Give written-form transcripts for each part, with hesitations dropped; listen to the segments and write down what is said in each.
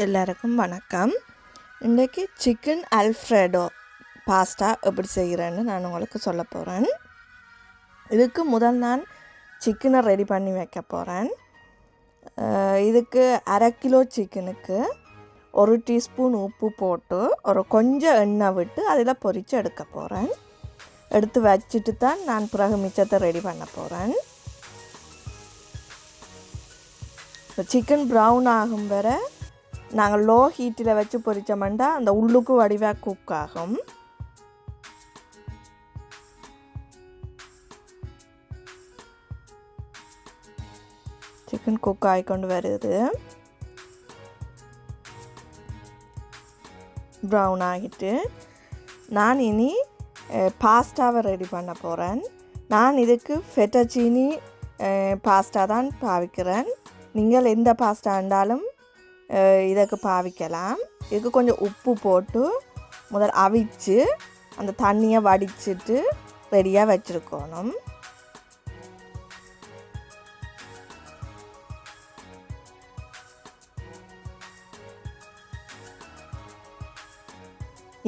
எல்லாருக்கும் வணக்கம். இன்றைக்கி சிக்கன் அல்ஃப்ரெடோ பாஸ்தா எப்படி செய்கிறேன்னு நான் உங்களுக்கு சொல்ல போகிறேன். இதுக்கு முதல் நான் சிக்கனை ரெடி பண்ணி வைக்க போகிறேன். இதுக்கு 1/2 கிலோ சிக்கனுக்கு 1 டீஸ்பூன் உப்பு போட்டு ஒரு கொஞ்சம் எண்ணெய் விட்டு அதில் பொரித்து எடுக்க போகிறேன். எடுத்து வச்சுட்டு தான் நான் பிறகு மிச்சத்தை ரெடி பண்ண போகிறேன். சிக்கன் ப்ரௌன் ஆகும் வர நாங்கள் லோ ஹீட்டில் வச்சு பொரித்தோம்னா அந்த உள்ளுக்கு வடிவாக குக் ஆகும். சிக்கன் குக் ஆகிக்கொண்டு வருது, ப்ரௌன் ஆகிட்டு நான் இனி பாஸ்தாவை ரெடி பண்ண போகிறேன். நான் இதுக்கு ஃபெட்டச்சீனி பாஸ்தா தான் பாவிக்கிறேன். நீங்கள் எந்த பாஸ்தா இருந்தாலும் இதுக்கு பாவிக்கலாம். இதுக்கு கொஞ்சம் உப்பு போட்டு முதல் அவிச்சு அந்த தண்ணியை வடிச்சிட்டு ரெடியாக வச்சுருக்கணும்.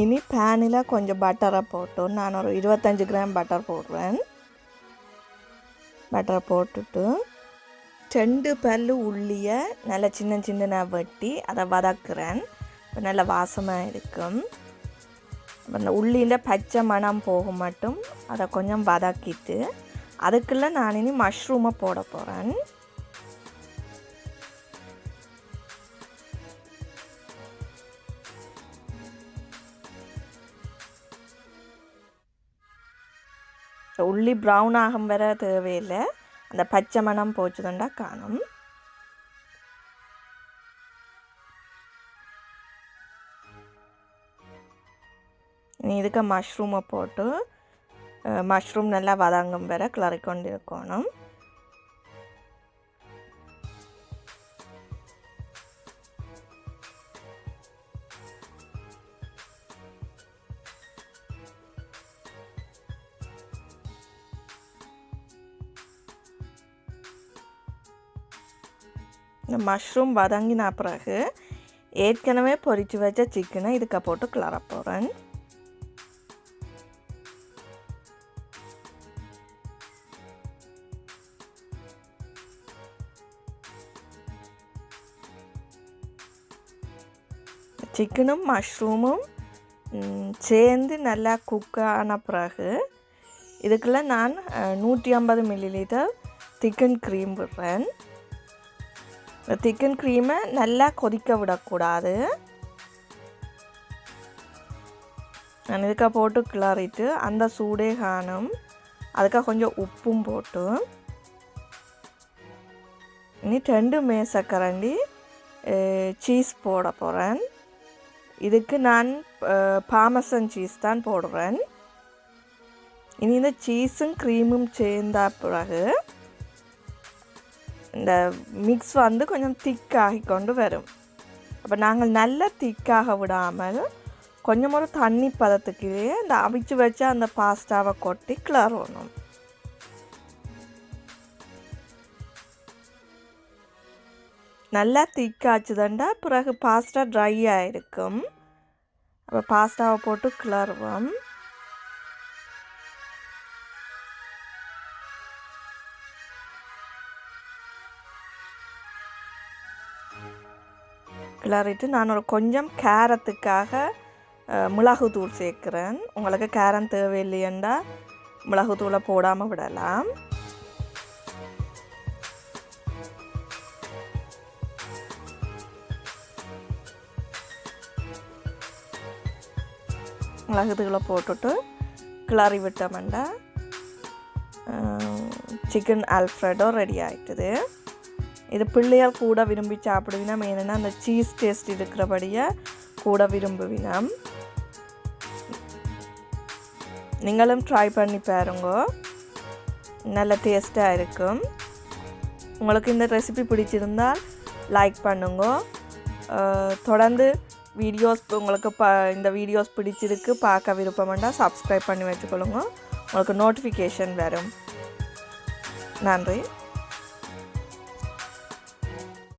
இனி பேனில் கொஞ்சம் பட்டரை போட்டு நான் ஒரு 25 கிராம் பட்டர் போடுறேன். பட்டரை போட்டுட்டு 2 பல்லு உள்ளியை நல்லா சின்ன சின்ன வெட்டி அதை வதக்குறேன். இப்போ நல்ல வாசமாக இருக்கும். அந்த உள்ளியில் பச்சை மணம் போக மட்டும் அதை கொஞ்சம் வதக்கிட்டு அதுக்குள்ளே நான் இனி மஷ்ரூமை போட போகிறேன். உள்ளி ப்ரௌன் ஆகும் வர தேவையில்லை, அந்த பச்சை மணம் போச்சுதுண்டா காணும். இதுக்கு மஷ்ரூமை போட்டு மஷ்ரூம் நல்லா வதங்கும் வர கிளறி கொண்டு இருக்கணும். இந்த மஷ்ரூம் வதங்கின பிறகு ஏற்கனவே பொரித்து வச்ச சிக்கனை இதுக்கு போட்டு கிளற போகிறேன். சிக்கனும் மஷ்ரூமும் சேர்ந்து நல்லா குக் ஆன பிறகு இதுக்குள்ளே நான் 150 மில்லிலிட்டர் திக்கன் க்ரீம் விடுறேன். இந்த திக்கன் க்ரீமை நல்லா கொதிக்க விடக்கூடாது. நான் இதுக்காக போட்டு கிளறிட்டு அந்த சூடே காணும். அதுக்காக கொஞ்சம் உப்பும் போட்டு இனி 2 மேசக்கரண்டி சீஸ் போட போகிறேன். இதுக்கு நான் பார்மசன் சீஸ் தான் போடுறேன். இனி இந்த சீஸும் க்ரீமும் சேர்ந்த பிறகு இந்த மிக்ஸ் வந்து கொஞ்சம் திக்காகி கொண்டு வரும். அப்போ நாங்கள் நல்லா திக்காக விடாமல் கொஞ்சம் ஒரு தண்ணி பதத்துக்கு இந்த அவிச்சு வச்ச அந்த பாஸ்தாவை கொட்டி கிளறணும். நல்லா திக்காச்சுதண்டா பிறகு பாஸ்தா ட்ரை ஆகிருக்கும். அப்போ பாஸ்தாவை போட்டு கிளறுவோம். கிளறிட்டு நான் ஒரு கொஞ்சம் காரத்துக்காக மிளகுத்தூள் சேர்க்குறேன். உங்களுக்கு காரம் தேவையில்லையண்டா மிளகுத்தூளை போடாமல் விடலாம். மிளகுத்தூளை போட்டுட்டு கிளறி விட்டோம்னா சிக்கன் அல்ஃப்ரெடோ ரெடி ஆகிட்டுது. இது பிள்ளையால் கூட விரும்பி சாப்பிடுவினா, மெயினாக அந்த சீஸ் டேஸ்ட் இருக்கிறபடியே கூட விரும்புவினா. நீங்களும் ட்ரை பண்ணி பாருங்க, நல்ல டேஸ்ட்டாக இருக்கும். உங்களுக்கு இந்த ரெசிபி பிடிச்சிருந்தால் லைக் பண்ணுங்க. தொடர்ந்து வீடியோஸ் உங்களுக்கு இந்த வீடியோஸ் பிடிச்சிருக்கு பார்க்க விருப்பம்னா சப்ஸ்கிரைப் பண்ணி வச்சுக்கொள்ளுங்க. உங்களுக்கு நோட்டிஃபிகேஷன் வரும். நன்றி.